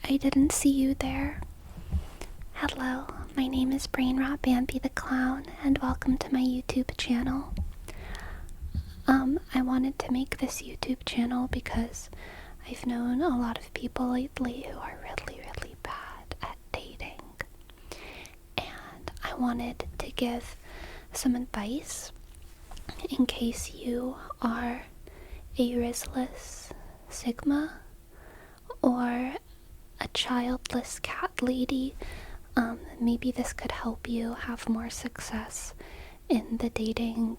I didn't see you there. Hello, my name is Brainrot Bambi the Clown, and welcome to my YouTube channel. I wanted to make this YouTube channel because I've known a lot of people lately who are really, really bad at dating. And I wanted to give some advice in case you are a Rizless Sigma or a childless cat lady. Maybe this could help you have more success in the dating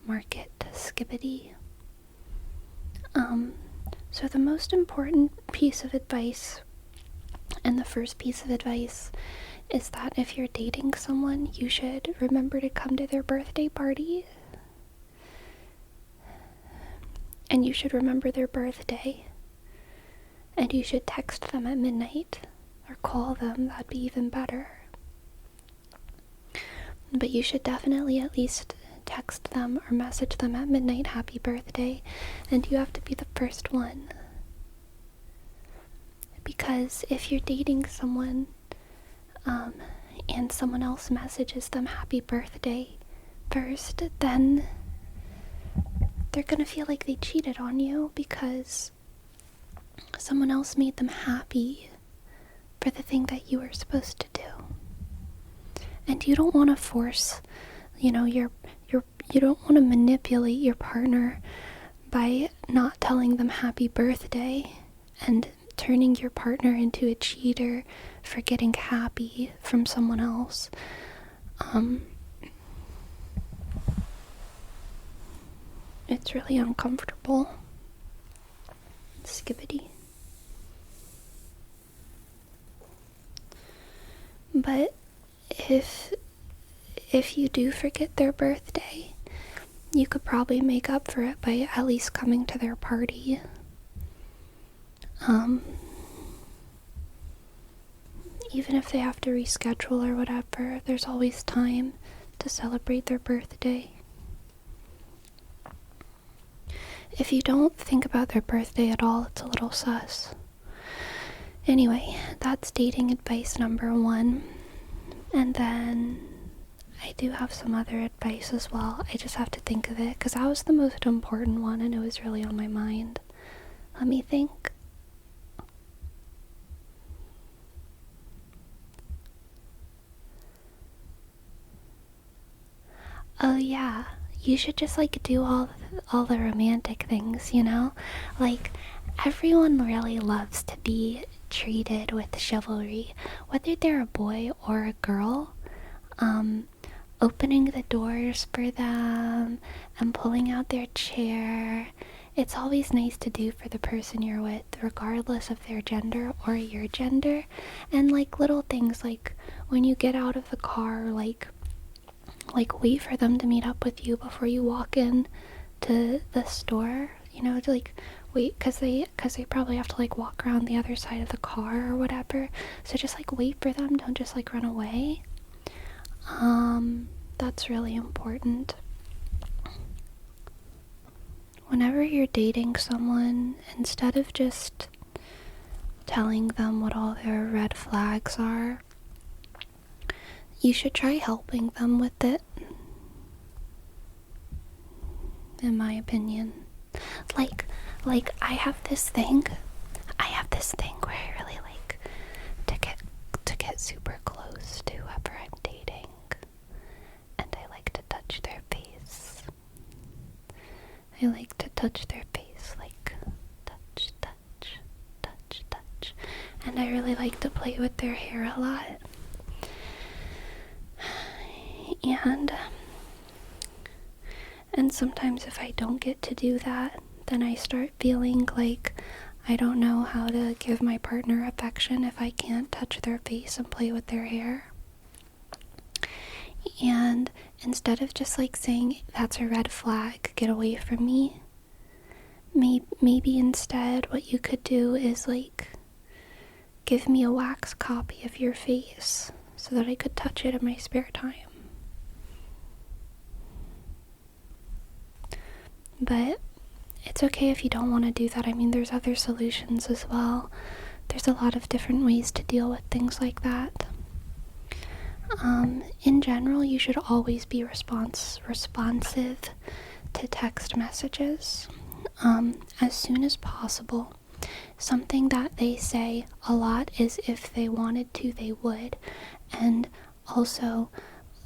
market, skibbity. So the most important piece of advice, and the first piece of advice, is that if you're dating someone, you should remember to come to their birthday party. And you should remember their birthday. And you should text them at midnight, or call them, that'd be even better. But you should definitely at least text them or message them at midnight, happy birthday, and you have to be the first one. Because if you're dating someone, and someone else messages them happy birthday first, then they're gonna feel like they cheated on you because someone else made them happy for the thing that you were supposed to do. And you don't want to force, you don't want to manipulate your partner by not telling them happy birthday and turning your partner into a cheater for getting happy from someone else. It's really uncomfortable. Skibbity. But if you do forget their birthday, you could probably make up for it by at least coming to their party. Even if they have to reschedule or whatever, there's always time to celebrate their birthday. If you don't think about their birthday at all, it's a little sus. Anyway, that's dating advice number 1. And then I do have some other advice as well. I just have to think of it because that was the most important one and it was really on my mind. Let me think. Oh yeah, you should just do all the romantic things, Like, everyone really loves to be treated with chivalry, whether they're a boy or a girl. Opening the doors for them and pulling out their chair. It's always nice to do for the person you're with, regardless of their gender or your gender. And little things like when you get out of the car, like wait for them to meet up with you before you walk in to the store, to wait, because they probably have to walk around the other side of the car or whatever, so just wait for them, don't just run away. That's really important. Whenever you're dating someone, instead of just telling them what all their red flags are, you should try helping them with it, in my opinion. I have this thing where I really like to get super close to whoever I'm dating, and I like to touch their face. I like to touch their face, touch, touch, touch, touch, and I really like to play with their hair a lot. And sometimes if I don't get to do that, then I start feeling like I don't know how to give my partner affection if I can't touch their face and play with their hair. And instead of just saying, that's a red flag, get away from me, maybe instead what you could do is give me a wax copy of your face so that I could touch it in my spare time. But it's okay if you don't want to do that. I mean, there's other solutions as well there's a lot of different ways to deal with things like that. In general, you should always be responsive to text messages as soon as possible. Something that they say a lot is if they wanted to, they would. And also,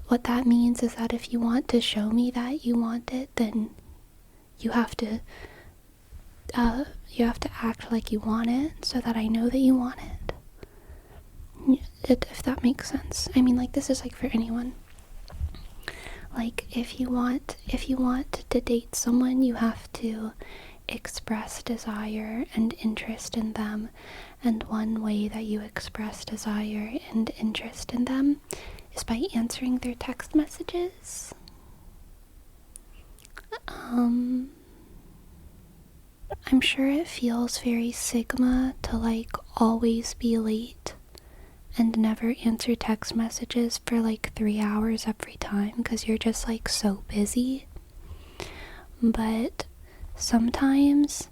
what that means is that if you want to show me that you want it, then you have to act like you want it so that I know that you want it. If that makes sense. I mean, like, this is like for anyone. Like, if you want to date someone, you have to express desire and interest in them. And one way that you express desire and interest in them is by answering their text messages. I'm sure it feels very Sigma to like always be late and never answer text messages for like 3 hours every time because you're just like so busy. But sometimes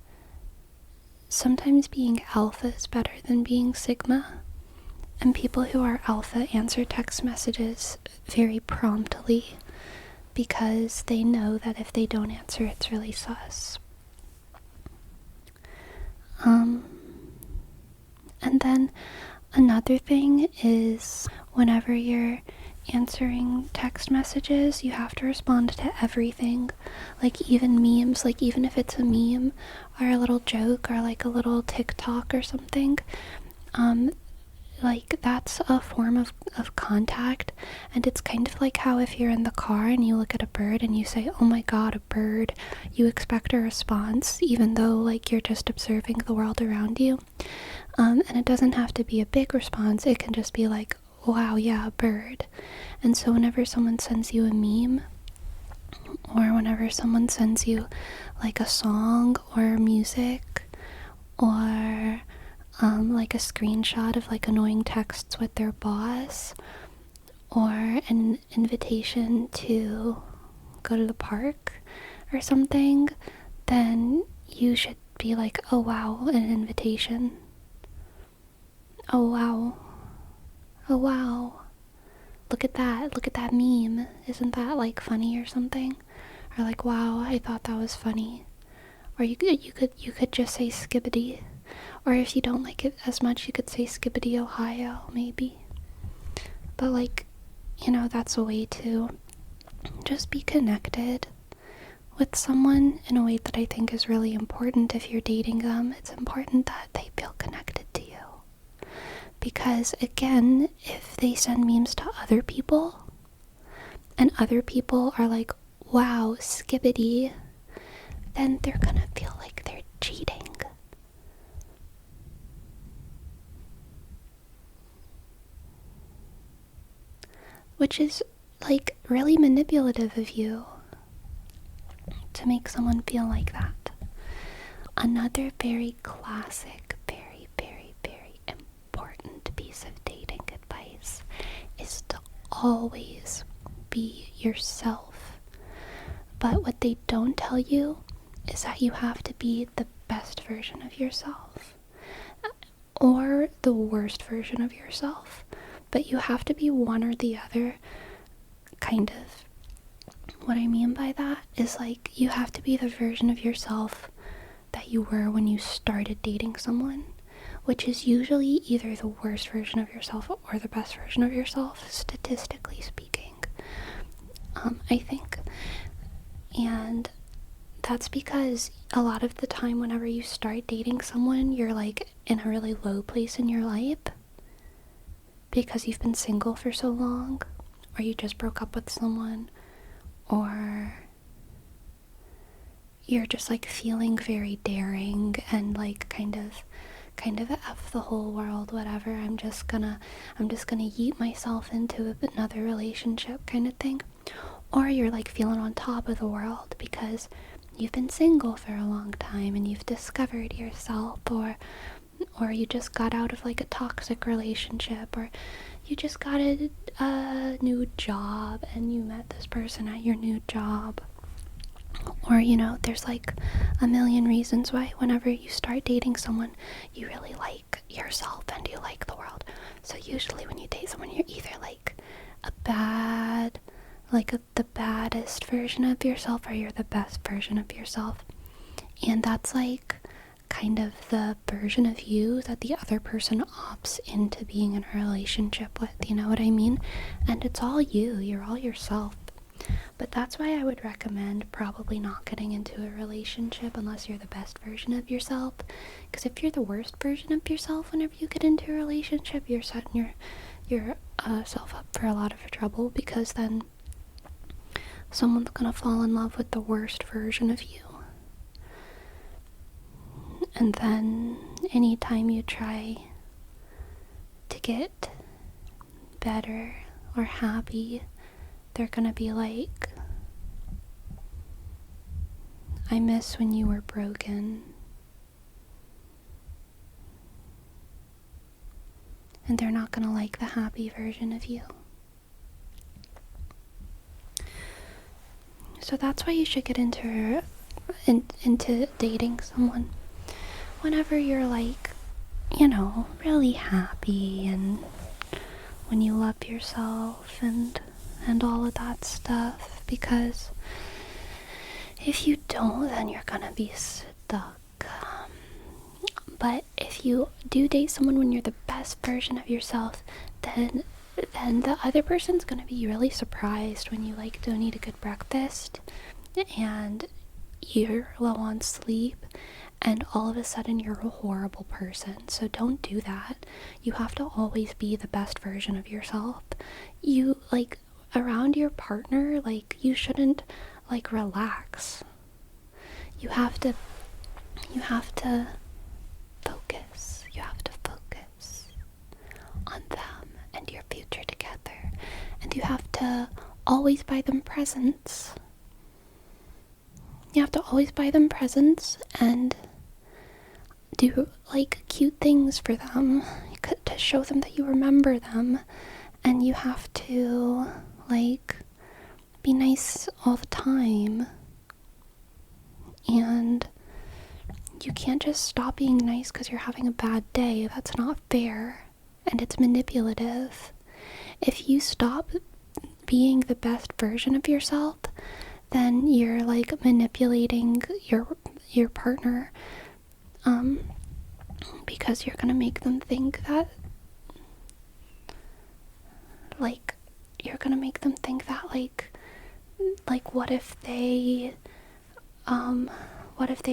being alpha is better than being Sigma. And people who are alpha answer text messages very promptly because they know that if they don't answer, it's really sus. And then another thing is whenever you're answering text messages, you have to respond to everything. Like even memes, like even if it's a meme or a little joke or like a little TikTok or something, like that's a form of contact. And it's kind of like how if you're in the car and you look at a bird and you say, oh my god, a bird, you expect a response even though like you're just observing the world around you. And it doesn't have to be a big response. It can just be like, wow, yeah, a bird. And so whenever someone sends you a meme, or whenever someone sends you like a song or music, or like a screenshot of like annoying texts with their boss, or an invitation to go to the park or something, then you should be like, oh wow, an invitation. Oh wow. Oh wow. Look at that meme. Isn't that like funny or something? Or like, wow, I thought that was funny. Or you could just say skibbity. Or if you don't like it as much, you could say Skibbity Ohio, maybe. But like, you know, that's a way to just be connected with someone in a way that I think is really important. If you're dating them, it's important that they feel connected to you. Because again, if they send memes to other people, and other people are like, wow, Skibbity, then they're gonna feel like they're cheating. Which is like really manipulative of you to make someone feel like that. Another very classic, very, very, very important piece of dating advice is to always be yourself. But what they don't tell you is that you have to be the best version of yourself or the worst version of yourself. But you have to be one or the other, kind of. What I mean by that is like you have to be the version of yourself that you were when you started dating someone, which is usually either the worst version of yourself or the best version of yourself, statistically speaking. I think. And that's because a lot of the time whenever you start dating someone, you're like in a really low place in your life. Because you've been single for so long, or you just broke up with someone, or you're just like feeling very daring and like kind of F the whole world, whatever, I'm just gonna yeet myself into another relationship kind of thing. Or you're like feeling on top of the world because you've been single for a long time and you've discovered yourself, or you just got out of like a toxic relationship, or you just got a new job and you met this person at your new job. Or, you know, there's like a million reasons why whenever you start dating someone, you really like yourself and you like the world. So usually when you date someone, you're either like a bad, the baddest version of yourself, or you're the best version of yourself. And that's like kind of the version of you that the other person opts into being in a relationship with, you know what I mean? And it's all you're all yourself. But that's why I would recommend probably not getting into a relationship unless you're the best version of yourself. Because if you're the worst version of yourself whenever you get into a relationship, you're setting yourself up for a lot of trouble, because then someone's gonna fall in love with the worst version of you. And then anytime you try to get better or happy, they're gonna be like, I miss when you were broken. And they're not gonna like the happy version of you. So that's why you should get into dating someone whenever you're like, really happy, and when you love yourself and all of that stuff. Because if you don't, then you're gonna be stuck. But if you do date someone when you're the best version of yourself, then the other person's gonna be really surprised when you like don't eat a good breakfast and you're low on sleep, and all of a sudden you're a horrible person. So don't do that. You have to always be the best version of yourself. You, like, around your partner, like, you shouldn't, like, relax. You have to focus. You have to focus on them and your future together. And you have to always buy them presents. You have to always buy them presents and do like cute things for them to show them that you remember them. And you have to like be nice all the time. And you can't just stop being nice because you're having a bad day. That's not fair. And it's manipulative. If you stop being the best version of yourself, then you're like manipulating your partner, because you're gonna make them think that like what if they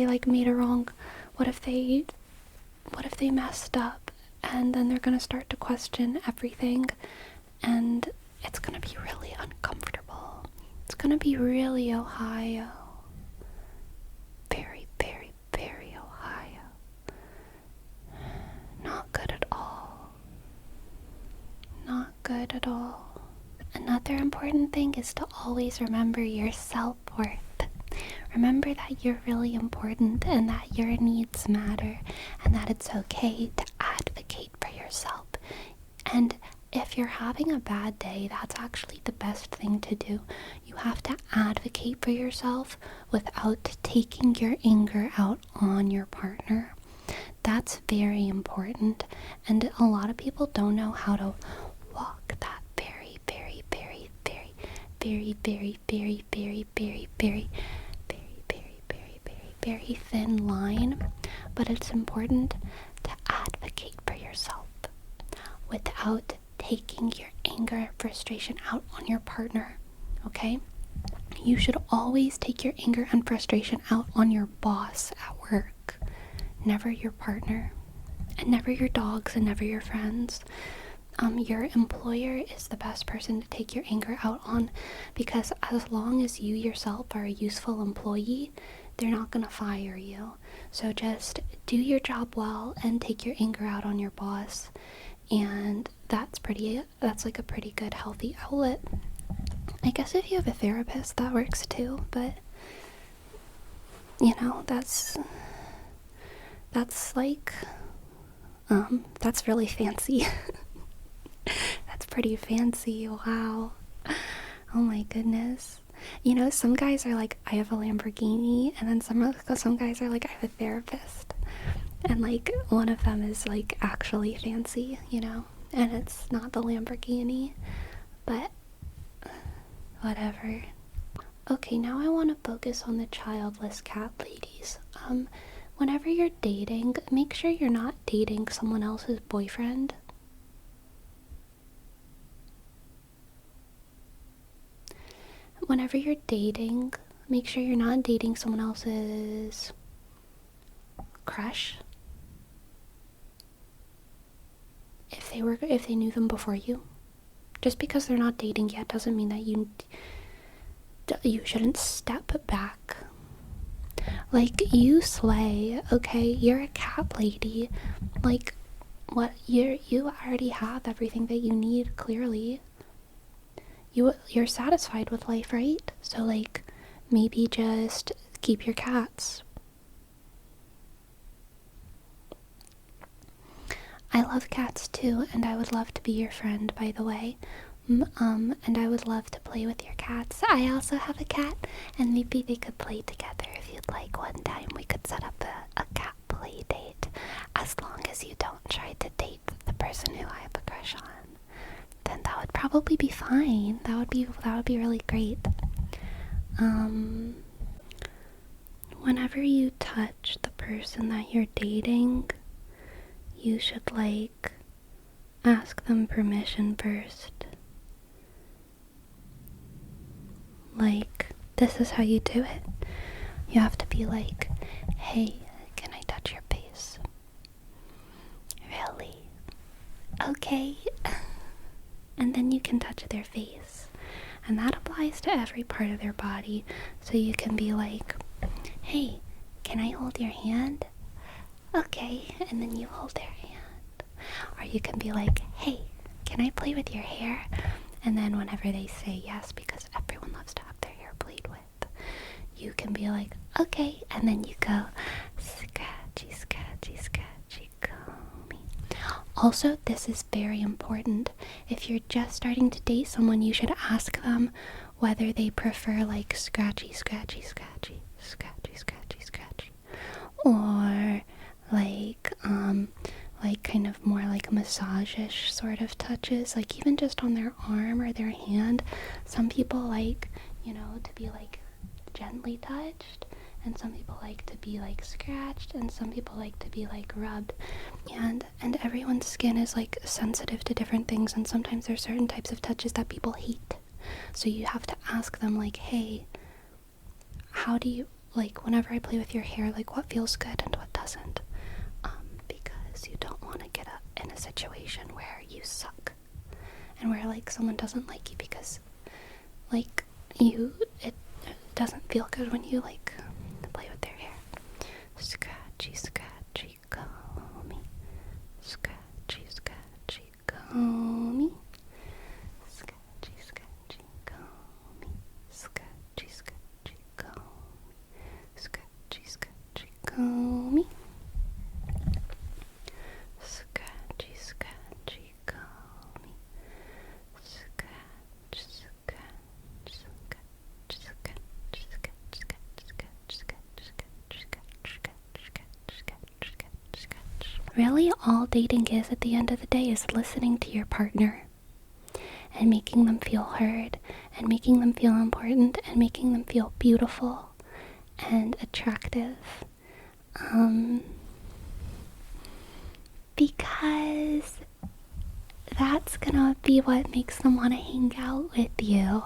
like made a wrong, what if they messed up, and then they're gonna start to question everything, and it's gonna be really uncomfortable. It's gonna be really Ohio. Very, very, very Ohio. Not good at all. Not good at all. Another important thing is to always remember your self-worth. Remember that you're really important and that your needs matter, and that it's okay to advocate for yourself. And if you're having a bad day, that's actually the best thing to do. You have to advocate for yourself without taking your anger out on your partner. That's very important, and a lot of people don't know how to walk that very, very, very, very, very, very, very, very, very, very, very thin line. But it's important to advocate for yourself without taking your anger and frustration out on your partner, okay? You should always take your anger and frustration out on your boss at work, never your partner, and never your dogs, and never your friends. Your employer is the best person to take your anger out on, because as long as you yourself are a useful employee, they're not gonna fire you. So just do your job well and take your anger out on your boss, and that's like a pretty good healthy outlet. I guess if you have a therapist, that works too, but that's like that's really fancy. That's pretty fancy. Wow. Oh my goodness. Some guys are like, I have a Lamborghini, and then some guys are like, I have a therapist. And like one of them is like actually fancy, you know, and it's not the Lamborghini, but whatever. Okay, now I want to focus on the childless cat ladies. Whenever you're dating, make sure you're not dating someone else's boyfriend. Whenever you're dating, make sure you're not dating someone else's crush. If they knew them before you. Just because they're not dating yet doesn't mean that you shouldn't step back. Like, you slay, okay? You're a cat lady. Like, what? You already have everything that you need, clearly. You're satisfied with life, right? So, like, maybe just keep your cats. I love cats too, and I would love to be your friend, by the way. And I would love to play with your cats. I also have a cat, and maybe they could play together if you'd like. One time we could set up a cat play date, as long as you don't try to date the person who I have a crush on. Then that would probably be fine. That would be really great. Whenever you touch the person that you're dating, you should like ask them permission first. Like, this is how you do it. You have to be like, hey, can I touch your face? Really? Okay. And then you can touch their face. And that applies to every part of their body. So you can be like, hey, can I hold your hand? Okay. And then you hold their hand. Or you can be like, hey, can I play with your hair? And then whenever they say yes, because everyone loves to have their hair played with, you can be like, okay, and then you go, scratchy, scratchy, scratchy, comb. Also, this is very important. If you're just starting to date someone, you should ask them whether they prefer like scratchy, scratchy, scratchy, scratchy, scratchy, scratchy, or like kind of more like massage-ish sort of touches, like even just on their arm or their hand. Some people like, you know, to be like gently touched, and some people like to be like scratched, and some people like to be like rubbed, and everyone's skin is like sensitive to different things, and sometimes there's certain types of touches that people hate. So you have to ask them like, hey, how do you like, whenever I play with your hair, like what feels good and what doesn't? Because you don't want to get up in a situation where you suck and where like someone doesn't like you because like it doesn't feel good when you like play with their hair. Scratchy, scratchy, comb. Scratchy, scratchy, comb. Scratchy, scratchy, comb. Scratchy, scratchy, comb. Scratchy, scratchy, comb. Scratchy, scratchy, comb. Scratch, scratch, scratch, scratch, scratch, scratch. Really, all dating is at the end of the day is listening to your partner and making them feel heard and making them feel important and making them feel beautiful and attractive. Because that's gonna be what makes them want to hang out with you.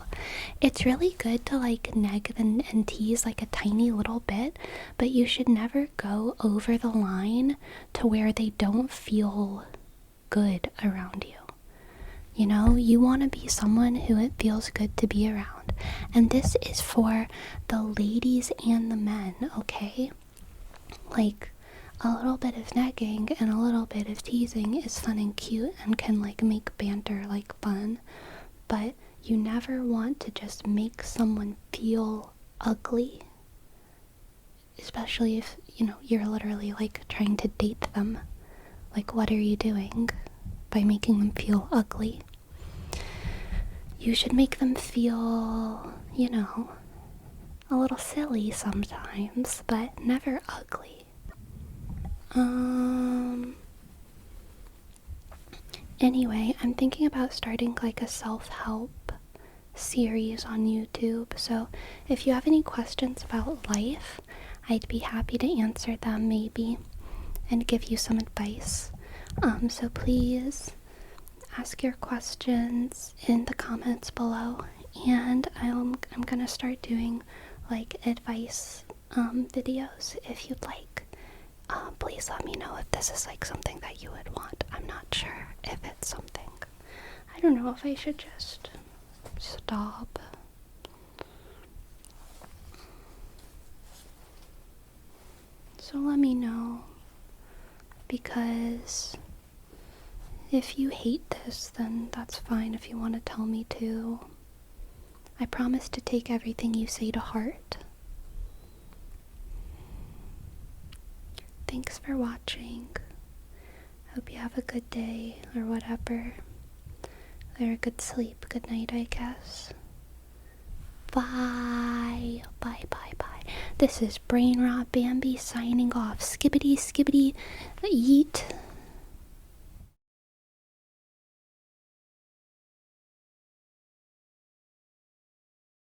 It's really good to like neg and tease like a tiny little bit, but you should never go over the line to where they don't feel good around you. You know, you want to be someone who it feels good to be around. And this is for the ladies and the men, okay? Like, a little bit of negging and a little bit of teasing is fun and cute and can like make banter like fun, but you never want to just make someone feel ugly, especially if, you know, you're literally like trying to date them. Like, what are you doing by making them feel ugly? You should make them feel, you know, a little silly sometimes, but never ugly. Anyway, I'm thinking about starting like a self-help series on YouTube. So if you have any questions about life, I'd be happy to answer them maybe and give you some advice. So please ask your questions in the comments below, and I'm gonna start doing like advice videos if you'd like. Please let me know if this is like something that you would want. I'm not sure if it's something. I don't know if I should just stop. So let me know, because if you hate this, then that's fine if you want to tell me too. I promise to take everything you say to heart. Thanks for watching. Hope you have a good day or whatever. Or a good sleep. Good night, I guess. Bye. Bye, bye, bye. This is Brain Rot Bambi signing off. Skibbity, skibbity, yeet.